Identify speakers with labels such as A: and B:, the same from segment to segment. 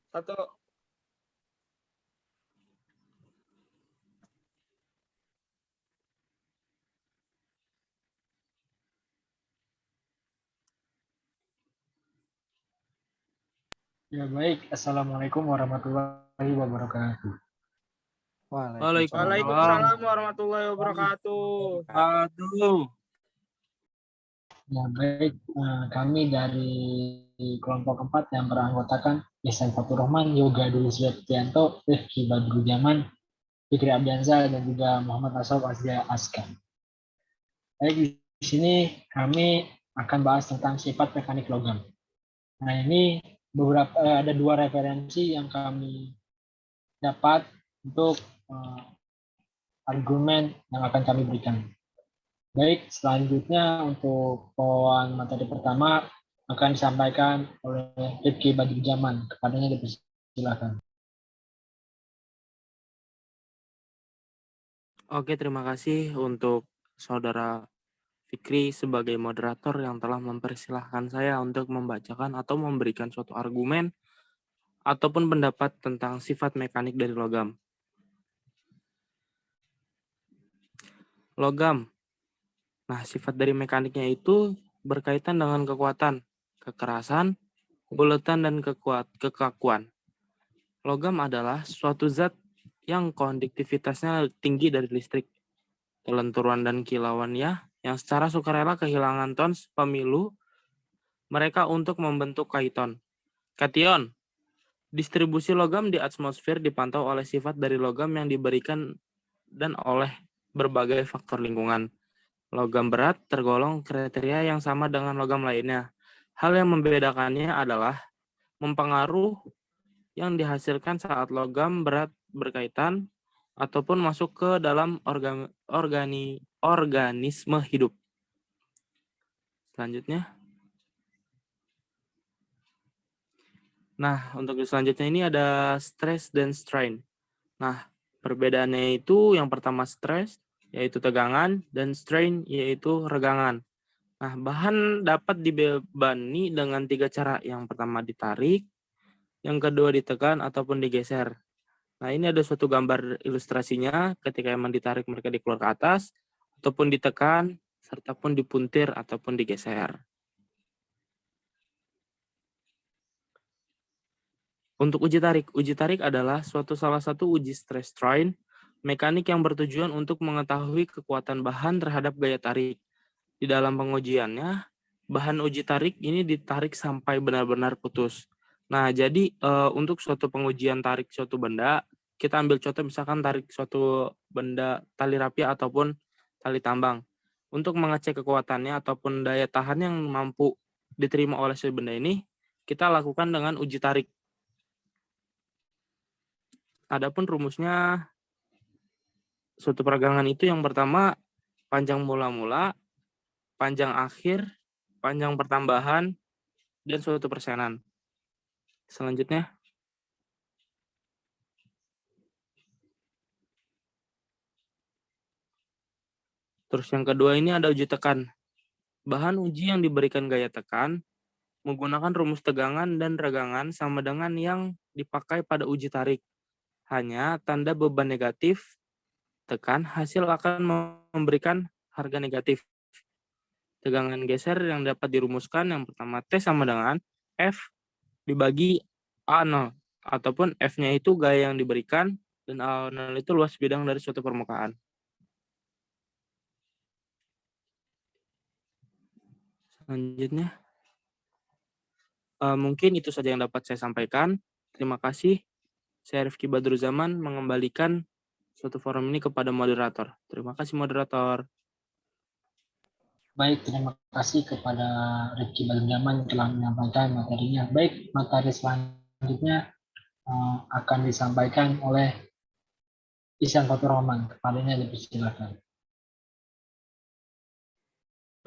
A: Satu.
B: Ya baik, Assalamualaikum warahmatullahi wabarakatuh.
C: Waalaikumsalam.
A: Waalaikumsalam warahmatullahi wabarakatuh.
C: Aduh.
B: Ya baik, kami dari kelompok 4 yang beranggotakan Ihsan Fatur Rahman, Yoga Dulu Sulianto, Rifki Badru Jaman, Fikri Abdiansyah, dan juga Muhammad Asaf Azlia Askar. Baik, di sini kami akan bahas tentang sifat mekanik logam. Nah, ini ada dua referensi yang kami dapat untuk argumen yang akan kami berikan. Baik, selanjutnya untuk bawaan materi pertama akan disampaikan oleh Rifki Badru Jaman. Kepadanya dipersilakan.
C: Oke, terima kasih untuk Saudara Fikri sebagai moderator yang telah mempersilahkan saya untuk membacakan atau memberikan suatu argumen ataupun pendapat tentang sifat mekanik dari logam. Logam. Nah, sifat dari mekaniknya itu berkaitan dengan kekuatan, kekerasan, buletan, dan kekakuan. Logam adalah suatu zat yang konduktivitasnya tinggi dari listrik, kelenturan dan kilauannya yang secara sukarela kehilangan tons pemilu mereka untuk membentuk kaiton. Kation. Distribusi logam di atmosfer dipantau oleh sifat dari logam yang diberikan dan oleh berbagai faktor lingkungan. Logam berat tergolong kriteria yang sama dengan logam lainnya. Hal yang membedakannya adalah mempengaruh yang dihasilkan saat logam berat berkaitan ataupun masuk ke dalam organisme hidup. Selanjutnya. Nah, untuk selanjutnya ini ada stress dan strain. Nah, perbedaannya itu yang pertama stress, yaitu tegangan, dan strain, yaitu regangan. Nah, bahan dapat dibebani dengan 3 cara. Yang pertama ditarik, yang kedua ditekan, ataupun digeser. Nah, ini ada suatu gambar ilustrasinya ketika emang ditarik mereka dikeluar ke atas, ataupun ditekan, serta pun dipuntir, ataupun digeser. Untuk uji tarik adalah salah satu uji stress strain mekanik yang bertujuan untuk mengetahui kekuatan bahan terhadap gaya tarik. Di dalam pengujiannya, bahan uji tarik ini ditarik sampai benar-benar putus. Nah, jadi untuk suatu pengujian tarik suatu benda, kita ambil contoh misalkan tarik suatu benda tali rapia ataupun tali tambang. Untuk mengecek kekuatannya ataupun daya tahan yang mampu diterima oleh si benda ini, kita lakukan dengan uji tarik. Adapun rumusnya suatu peragangan itu yang pertama panjang mula-mula, panjang akhir, panjang pertambahan, dan suatu persenan. Selanjutnya. Terus yang kedua ini ada uji tekan. Bahan uji yang diberikan gaya tekan menggunakan rumus tegangan dan regangan sama dengan yang dipakai pada uji tarik. Hanya tanda beban negatif tekan hasil akan memberikan harga negatif. Tegangan geser yang dapat dirumuskan yang pertama T sama dengan F dibagi A0 ataupun F-nya itu gaya yang diberikan dan A0 itu luas bidang dari suatu permukaan. Selanjutnya, mungkin itu saja yang dapat saya sampaikan. Terima kasih. Saya Rifki Badru Zaman mengembalikan suatu forum ini kepada moderator. Terima kasih moderator.
B: Baik, terima kasih kepada Rifki Badru Jaman yang telah menyampaikan materinya. Baik, materi selanjutnya akan disampaikan oleh Ihsan Fatur Rahman. Kepadanya dipersilakan.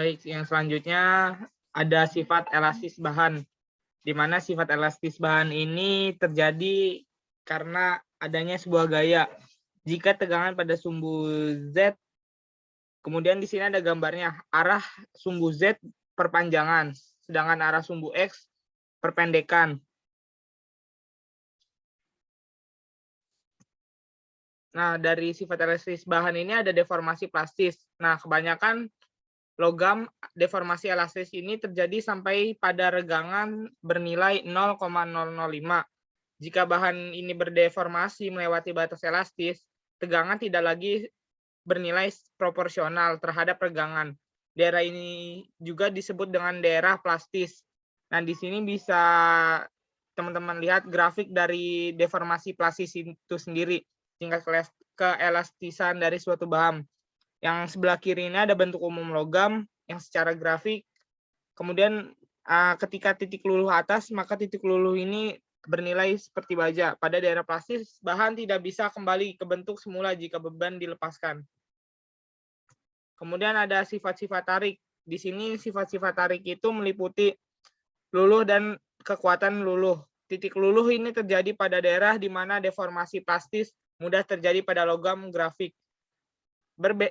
A: Baik, yang selanjutnya ada sifat elastis bahan, di mana sifat elastis bahan ini terjadi karena adanya sebuah gaya. Jika tegangan pada sumbu Z, kemudian di sini ada gambarnya, arah sumbu Z perpanjangan, sedangkan arah sumbu X perpendekan. Nah, dari sifat elastis bahan ini ada deformasi plastis. Nah, kebanyakan logam deformasi elastis ini terjadi sampai pada regangan bernilai 0,005. Jika bahan ini berdeformasi melewati batas elastis, tegangan tidak lagi bernilai proporsional terhadap regangan. Daerah ini juga disebut dengan daerah plastis. Nah, di sini bisa teman-teman lihat grafik dari deformasi plastis itu sendiri, tingkat keelastisan dari suatu bahan. Yang sebelah kiri ini ada bentuk umum logam yang secara grafik. Kemudian ketika titik luluh atas, maka titik luluh ini bernilai seperti baja. Pada daerah plastis, bahan tidak bisa kembali ke bentuk semula jika beban dilepaskan. Kemudian ada sifat-sifat tarik. Di sini sifat-sifat tarik itu meliputi luluh dan kekuatan luluh. Titik luluh ini terjadi pada daerah di mana deformasi plastis mudah terjadi pada logam grafik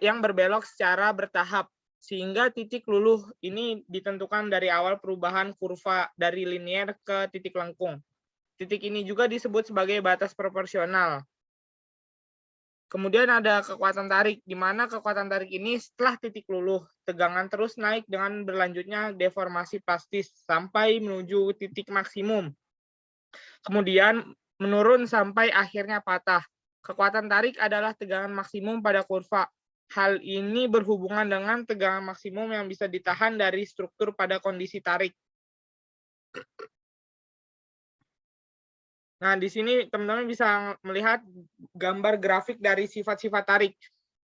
A: yang berbelok secara bertahap, sehingga titik luluh ini ditentukan dari awal perubahan kurva dari linier ke titik lengkung. Titik ini juga disebut sebagai batas proporsional. Kemudian ada kekuatan tarik, di mana kekuatan tarik ini setelah titik luluh, tegangan terus naik dengan berlanjutnya deformasi plastis sampai menuju titik maksimum. Kemudian menurun sampai akhirnya patah. Kekuatan tarik adalah tegangan maksimum pada kurva. Hal ini berhubungan dengan tegangan maksimum yang bisa ditahan dari struktur pada kondisi tarik. Nah, di sini teman-teman bisa melihat gambar grafik dari sifat-sifat tarik,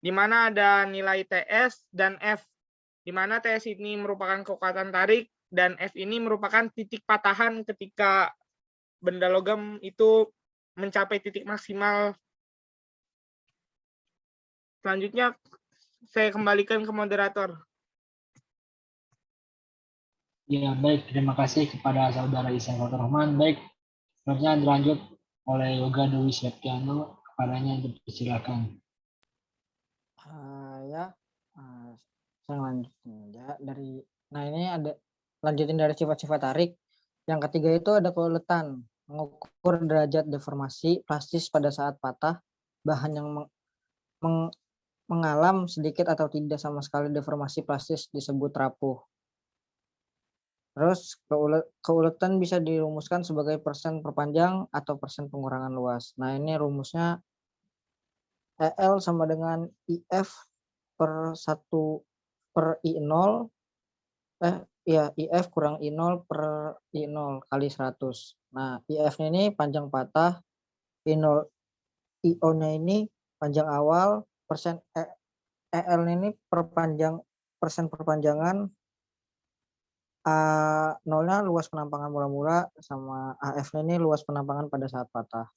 A: di mana ada nilai TS dan F, di mana TS ini merupakan kekuatan tarik, dan F ini merupakan titik patahan ketika benda logam itu mencapai titik maksimal. Selanjutnya, saya kembalikan ke moderator.
B: Ya, baik. Terima kasih kepada saudara Ihsan Fatur Rahman. Baik, selanjutnya dilanjut oleh Yoga Dewi Septiano. Kepadanya dipersilakan.
D: Saya lanjutin ya dari. Nah, ini ada lanjutin dari sifat-sifat tarik. Yang ketiga itu ada keuletan, mengukur derajat deformasi plastis pada saat patah. Bahan yang mengalami sedikit atau tidak sama sekali deformasi plastis disebut rapuh. Terus keuletan bisa dirumuskan sebagai persen perpanjang atau persen pengurangan luas. Nah, ini rumusnya EL sama dengan IF per 1 per I0. IF kurang I0 per I0 kali 100. Nah, IF-nya ini panjang patah, I0 IO-nya ini panjang awal, persen EL-nya ini persen perpanjangan, A0-nya luas penampangan mula-mula, sama AF-nya ini luas penampangan pada saat patah.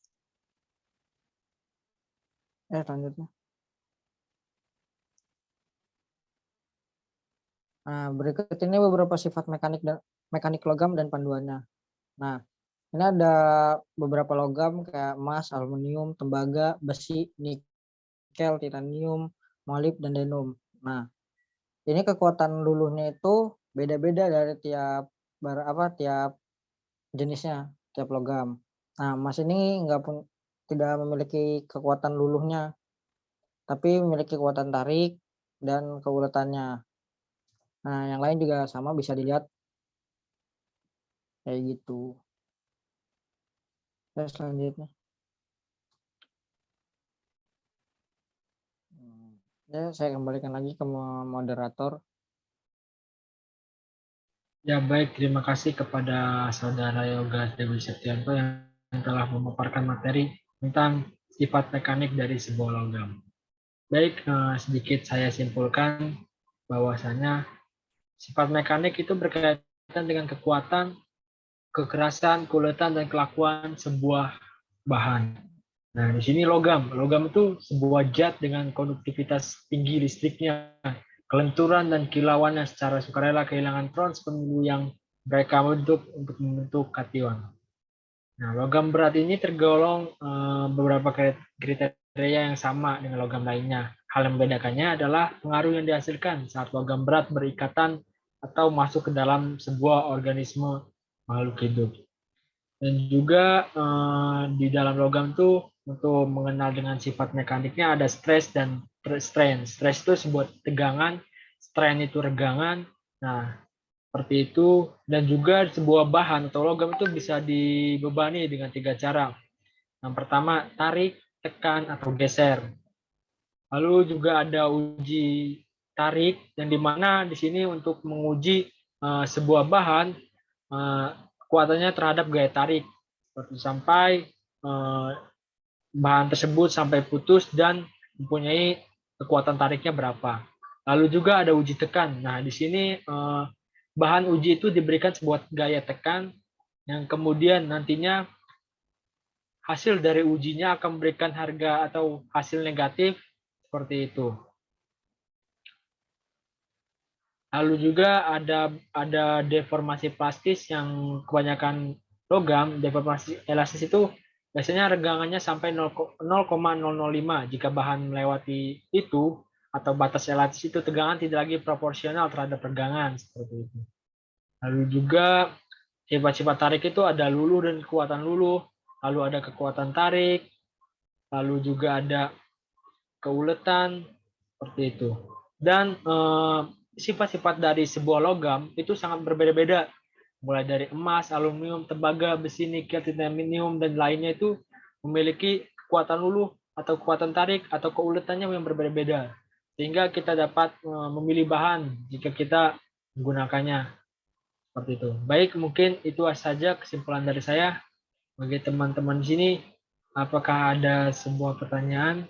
D: Selanjutnya. Nah, berikut ini beberapa sifat mekanik logam dan panduannya. Nah, ini ada beberapa logam kayak emas, aluminium, tembaga, besi, nikel, titanium, molib, dan denum. Nah, ini kekuatan luluhnya itu beda-beda dari tiap jenisnya, tiap logam. Nah, emas ini tidak memiliki kekuatan luluhnya, tapi memiliki kekuatan tarik dan keuletannya. Nah, yang lain juga sama, bisa dilihat kayak gitu. Selanjutnya. Ya, saya kembalikan lagi ke moderator.
B: Ya, baik. Terima kasih kepada saudara Yoga Dewi Septianto yang telah memaparkan materi tentang sifat mekanik dari sebuah logam. Baik, sedikit saya simpulkan bahwasanya sifat mekanik itu berkaitan dengan kekuatan, kekerasan, keuletan, dan kelakuan sebuah bahan. Nah, di sini logam. Logam itu sebuah zat dengan konduktivitas tinggi listriknya, kelenturan dan kilauannya secara sukarela kehilangan trans pemilu yang mereka bentuk untuk membentuk kation. Nah, logam berat ini tergolong beberapa kriteria yang sama dengan logam lainnya. Hal yang membedakannya adalah pengaruh yang dihasilkan saat logam berat berikatan atau masuk ke dalam sebuah organisme makhluk hidup. Dan juga di dalam logam itu untuk mengenal dengan sifat mekaniknya ada stress dan strain. Stress itu sebuah tegangan, strain itu regangan. Nah, seperti itu. Dan juga sebuah bahan atau logam itu bisa dibebani dengan 3 cara. Yang pertama, tarik, tekan, atau geser. Lalu juga ada uji tarik, yang dimana di sini untuk menguji sebuah bahan kekuatannya terhadap gaya tarik, seperti sampai bahan tersebut sampai putus dan mempunyai kekuatan tariknya berapa. Lalu juga ada uji tekan. Nah, di sini bahan uji itu diberikan sebuah gaya tekan yang kemudian nantinya hasil dari ujinya akan memberikan harga atau hasil negatif seperti itu. Lalu juga ada deformasi plastis yang kebanyakan logam, deformasi elastis itu biasanya regangannya sampai 0,005. Jika bahan melewati itu atau batas elastis itu, tegangan tidak lagi proporsional terhadap regangan seperti itu. Lalu juga sifat-sifat tarik itu ada luluh dan kekuatan luluh, lalu ada kekuatan tarik, lalu juga ada keuletan seperti itu. Dan sifat-sifat dari sebuah logam itu sangat berbeda-beda, mulai dari emas, aluminium, tembaga, besi, nikel, titanium, dan lainnya itu memiliki kekuatan luluh atau kekuatan tarik atau keuletannya yang berbeda-beda, sehingga kita dapat memilih bahan jika kita menggunakannya seperti itu. Baik, mungkin itu saja kesimpulan dari saya. Bagi teman-teman di sini, apakah ada sebuah pertanyaan?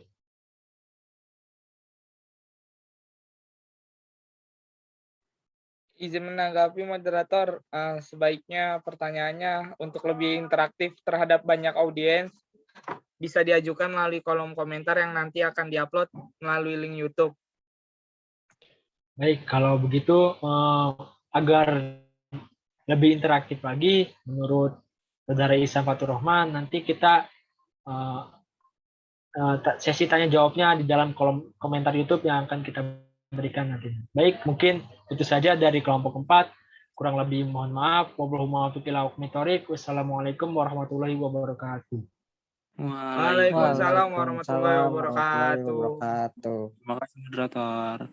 A: Izin menanggapi moderator, sebaiknya pertanyaannya untuk lebih interaktif terhadap banyak audiens bisa diajukan melalui kolom komentar yang nanti akan diupload melalui link YouTube.
B: Baik, kalau begitu agar lebih interaktif lagi, menurut Saudara Ihsan Fatur Rahman, nanti kita sesi tanya jawabnya di dalam kolom komentar YouTube yang akan kita berikan nanti. Baik, mungkin itu saja dari kelompok 4. Kurang lebih mohon maaf. Wassalamualaikum warahmatullahi wabarakatuh.
A: Waalaikumsalam warahmatullahi
D: Waalaikumsalam warahmatullahi
A: wabarakatuh.
D: wabarakatuh.
C: Terima kasih moderator.